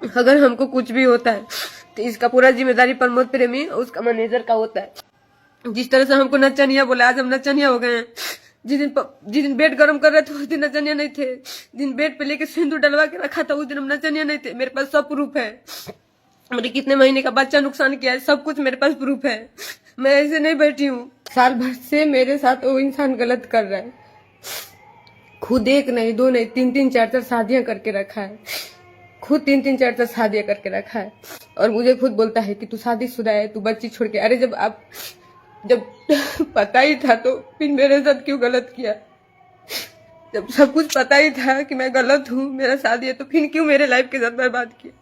अगर हमको कुछ भी होता है तो इसका पूरा जिम्मेदारी प्रमोद प्रेमी और उसका मैनेजर का होता है। जिस तरह से हमको नचनिया बोला, आज हम नचनिया हो गए हैं। जिस दिन बेड गर्म कर रहे थे उस दिन नचनिया नहीं थे। दिन बेड पे लेके सिंदूर डलवा के रखा था उस दिन हम नचनिया नहीं थे। मेरे पास सब प्रूफ है। मेरे कितने महीने का बच्चा नुकसान किया है, सब कुछ मेरे पास प्रूफ है। मैं ऐसे नहीं बैठी हूँ। साल भर से मेरे साथ वो इंसान गलत कर रहा है। खुद एक नहीं, दो नहीं, तीन तीन चार चार शादियां करके रखा है। खुद तीन तीन चार चार शादियां करके रखा है और मुझे खुद बोलता है कि तू शादीशुदा है, तू बच्ची छोड़ के। अरे जब पता ही था तो फिर मेरे साथ क्यों गलत किया? जब सब कुछ पता ही था कि मैं गलत हूँ, मेरा शादी है, तो फिर क्यों मेरे लाइफ के साथ बर्बाद किया?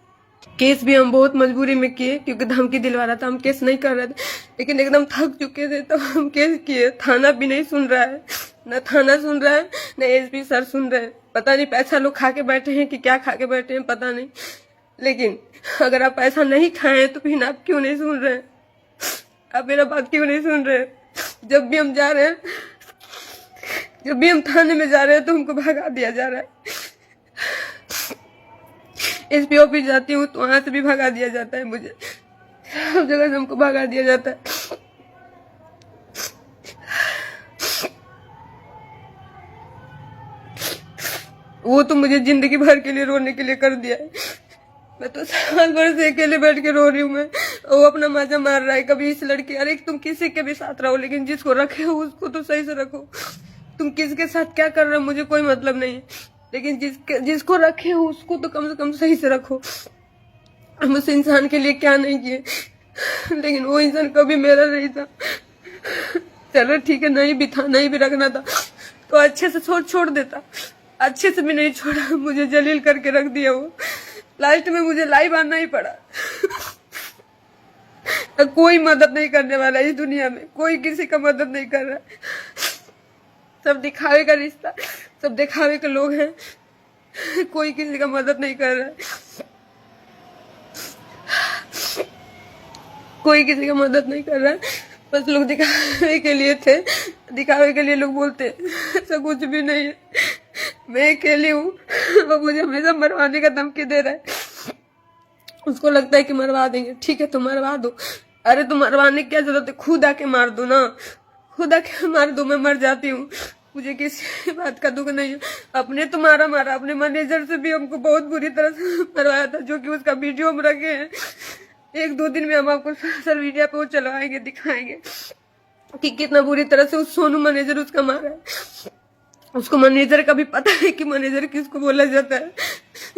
केस भी हम बहुत मजबूरी में किए क्योंकि धमकी दिलवा रहा था। हम केस नहीं कर रहे थे, लेकिन एकदम थक चुके थे तो हम केस किए। थाना भी नहीं सुन रहा है, न थाना सुन रहा है, न एसपी सर सुन रहे हैं। पता नहीं पैसा लोग खा के बैठे हैं कि क्या खा के बैठे हैं, पता नहीं। लेकिन अगर आप पैसा नहीं खाए तो फिर आप क्यों नहीं सुन रहे? आप मेरा बात क्यों नहीं सुन रहे? जब भी हम जा रहे हैं, जब भी हम थाने में जा रहे हैं तो हमको भगा दिया जा रहा है। एसपी ऑफिस जाती हूँ तो वहां से भी भगा दिया जाता है मुझे। सब जगह से हमको भगा दिया जाता है। वो तो मुझे जिंदगी भर के लिए रोने के लिए कर दिया है। मैं तो साल भर से अकेले बैठ के रो रही हूँ। मैं वो अपना मजा मार रहा है। कभी इस लड़की, अरे तुम किसी के भी साथ रहो लेकिन जिसको रखे हो उसको तो सही से रखो। तुम किसके साथ क्या कर रहे हो मुझे कोई मतलब नहीं है, लेकिन जिसको रखे हो उसको तो कम से कम सही से रखो। हम उस इंसान के लिए क्या नहीं किए, लेकिन वो इंसान कभी मेरा नहीं था। चलो ठीक है, नहीं भी था, नहीं भी रखना था तो अच्छे से छोड़ देता। अच्छे से भी नहीं छोड़ा, मुझे जलील करके रख दिया वो। लास्ट में मुझे लाइव आना ही पड़ा। कोई मदद नहीं करने वाला इस दुनिया में, कोई किसी का मदद नहीं कर रहा। सब दिखावे का रिश्ता, सब दिखावे के लोग हैं। कोई किसी का मदद नहीं कर रहा है। कोई किसी का मदद नहीं कर रहा है। बस लोग दिखावे के लिए थे, दिखावे के लिए लोग बोलते ऐसा कुछ भी नहीं है। मैं अकेली हूँ, वो मुझे हमेशा मरवाने का धमकी दे रहा है। उसको लगता है कि मरवा देंगे, ठीक है तो मरवा दो। अरे तो मरवाने की क्या जरूरत है? खुद आके मार दो ना, खुद आके मार दो, मैं मर जाती हूँ। मुझे किसी बात का दुख नहीं है। अपने तो मारा, अपने मैनेजर से भी हमको बहुत बुरी तरह से मरवाया था, जो कि उसका वीडियो हम रखे हैं। एक दो दिन में हम आपको सोशल मीडिया पे वो चलवाएंगे, दिखाएंगे कि कितना बुरी तरह से उस सोनू मैनेजर उसका मारा है। उसको मैनेजर का भी पता है कि मैनेजर किसको बोला जाता है,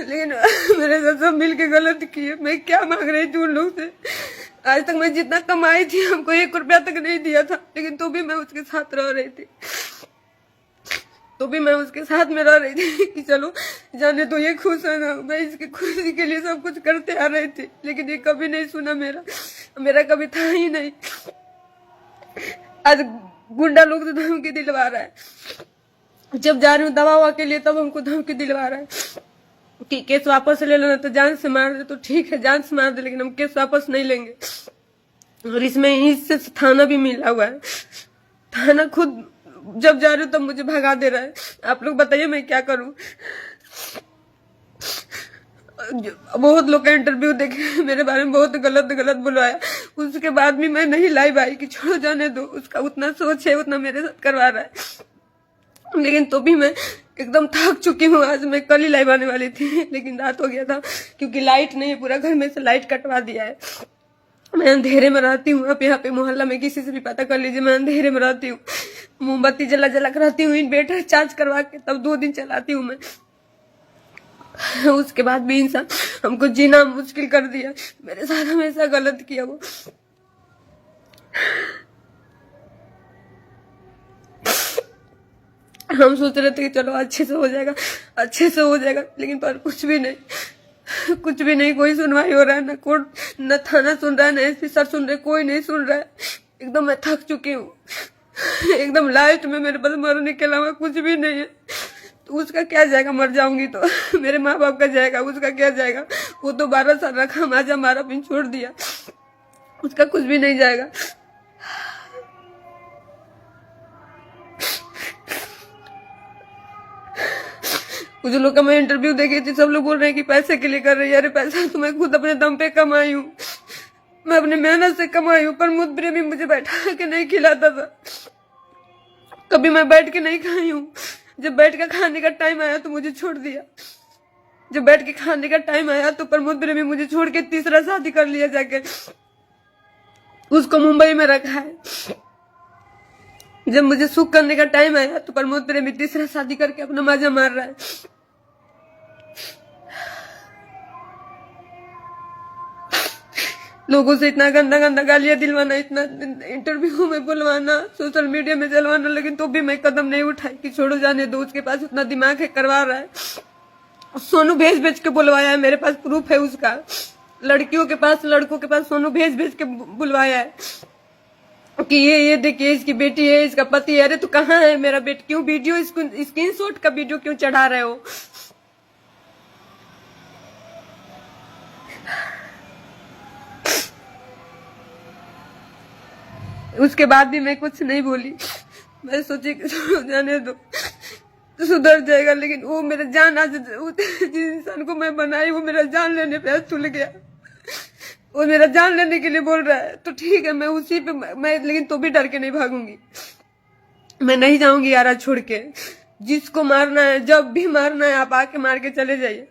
लेकिन मेरे साथ सब मिल के गलत किए। मैं क्या मांग रही थी उन लोग से? आज तक मैं जितना कमाई थी हमको 1 रुपया तक नहीं दिया था, लेकिन तो भी मैं उसके साथ रह रही थी। तो भी मैं उसके साथ में रह रही थी कि चलो जाने तो ये खुश है ना। मैं इसकी खुशी के लिए सब कुछ करते आ रही थी, लेकिन ये कभी नहीं सुना मेरा कभी था ही नहीं। आज गुंडा लोग तो धमकी दिलवा रहा है। जब जा रही हूँ दवा के लिए तब हमको धमकी दिलवा रहा है कि केस वापस ले लेना, तो जान से मार दे। तो ठीक है, जान से मार दे, लेकिन हम केस वापस नहीं लेंगे। और इसमें इससे थाना भी मिला हुआ है। थाना खुद जब जा रही हूँ तब मुझे भगा दे रहा है। आप लोग बताइए मैं क्या करूं? बहुत लोग का इंटरव्यू देखे, मेरे बारे में बहुत गलत बुलवाया। उसके बाद भी मैं नहीं लाइव आई कि छोड़ो जाने दो, उसका उतना सोच है उतना मेरे साथ करवा रहा है। लेकिन तो भी मैं एकदम थक चुकी हूँ। आज मैं कल ही लाइव आने वाली थी, लेकिन रात हो गया था क्योंकि लाइट नहीं है। पूरा घर में से लाइट कटवा दिया है। मैं अंधेरे में रहती हूँ। आप यहाँ पे मोहल्ला में किसी से भी पता कर लीजिए, मैं अंधेरे में रहती हूँ। मोमबत्ती जला कर रहती हूँ, इन्वर्टर चार्ज करवा के तब 2 दिन चलाती हूँ मैं। उसके बाद भी इंसान हमको जीना मुश्किल कर दिया। मेरे साथ हमेशा गलत किया वो। हम सोच रहे थे कि चलो अच्छे से हो जाएगा, लेकिन पर कुछ भी नहीं। कोई सुनवाई हो रहा है, न कोर्ट, न थाना सुन रहा है, न एसपी सर सुन रहे, कोई नहीं सुन रहा है। एकदम मैं थक चुकी हूँ। एकदम लास्ट में मेरे पास मरने के अलावा कुछ भी नहीं है। तो उसका क्या जाएगा? मर जाऊंगी तो मेरे माँ बाप का जाएगा, उसका क्या जाएगा? वो तो 12 साल रखा, माजा मारा, पिन छोड़ दिया, उसका कुछ भी नहीं जाएगा। कुछ लोग का मैं इंटरव्यू देखी थी, सब लोग बोल रहे हैं कि पैसे के लिए कर रही है। अरे पैसा तो मैं खुद अपने दम पे कमाई हूँ, मैं अपने मेहनत से कमाई हूँ। प्रमोद प्रेमी मुझे बैठा के नहीं खिलाता था, कभी मैं बैठ के नहीं खाई हूँ। जब बैठ के खाने का टाइम आया तो मुझे छोड़ दिया। जब बैठ के खाने का टाइम आया तो प्रमोद प्रेमी मुझे छोड़ के तीसरा शादी कर लिया जाके, उसको मुंबई में रखा है। जब मुझे सुख करने का टाइम आया तो प्रमोद प्रेमी तीसरा शादी करके अपना मजा मार रहा है। लोगों से इतना गंदा गंदा गालियां दिलवाना, इतना इंटरव्यू में बुलवाना, सोशल मीडिया में चलवाना, लेकिन तो भी मैं कदम नहीं उठाई कि छोड़ो जाने दो, उसके पास उतना दिमाग है, करवा रहा है। सोनू भेज भेज के बुलवाया है, मेरे पास प्रूफ है उसका। लड़कियों के पास, लड़कों के पास सोनू भेज भेज के बुलवाया है कि ये देखिए इसकी बेटी है, इसका पति है। अरे तो कहाँ है मेरा बेटी? क्यों वीडियो, इसको स्क्रीनशॉट का वीडियो क्यों चढ़ा रहे हो? उसके बाद भी मैं कुछ नहीं बोली। मैं सोची कि जाने दो तो सुधर जाएगा, लेकिन वो मेरा जान, आज जिस इंसान को मैं बनाई वो मेरा जान लेने पे तुल गया। वो मेरा जान लेने के लिए बोल रहा है तो ठीक है, मैं उसी पे मैं लेकिन तो भी डर के नहीं भागूंगी। मैं नहीं जाऊंगी यारा छोड़ के। जिसको मारना है, जब भी मारना है, आप आके मार के चले जाइए।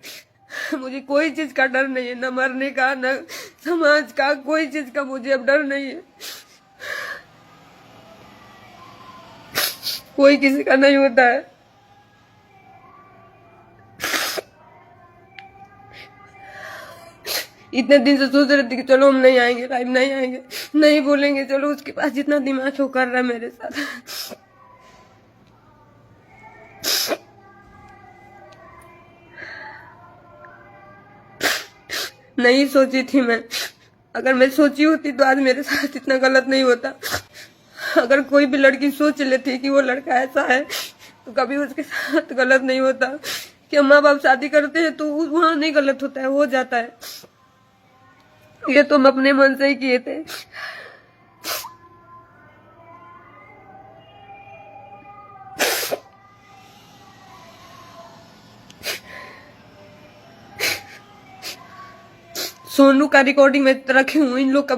मुझे कोई चीज का डर नहीं है, न मरने का, न समाज का, कोई चीज का मुझे अब डर नहीं है। कोई किसी का नहीं होता है। इतने दिन से सोच रहे थे कि चलो हम नहीं आएंगे, लाइव नहीं आएंगे, नहीं बोलेंगे, चलो उसके पास जितना दिमाग है वो कर रहा है मेरे साथ। नहीं सोची थी मैं, अगर मैं सोची होती तो आज मेरे साथ इतना गलत नहीं होता। अगर कोई भी लड़की सोच लेती कि वो लड़का ऐसा है तो कभी उसके साथ गलत नहीं होता। कि माँ बाप शादी करते हैं तो वहां नहीं गलत होता है, हो जाता है। ये तो हम अपने मन से ही किए थे। सोनू का रिकॉर्डिंग मैं रखी हूँ, इन लोग का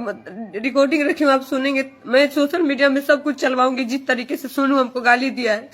रिकॉर्डिंग रखी हूँ, आप सुनेंगे। मैं सोशल मीडिया में सब कुछ चलवाऊंगी जिस तरीके से सोनू हमको गाली दिया है।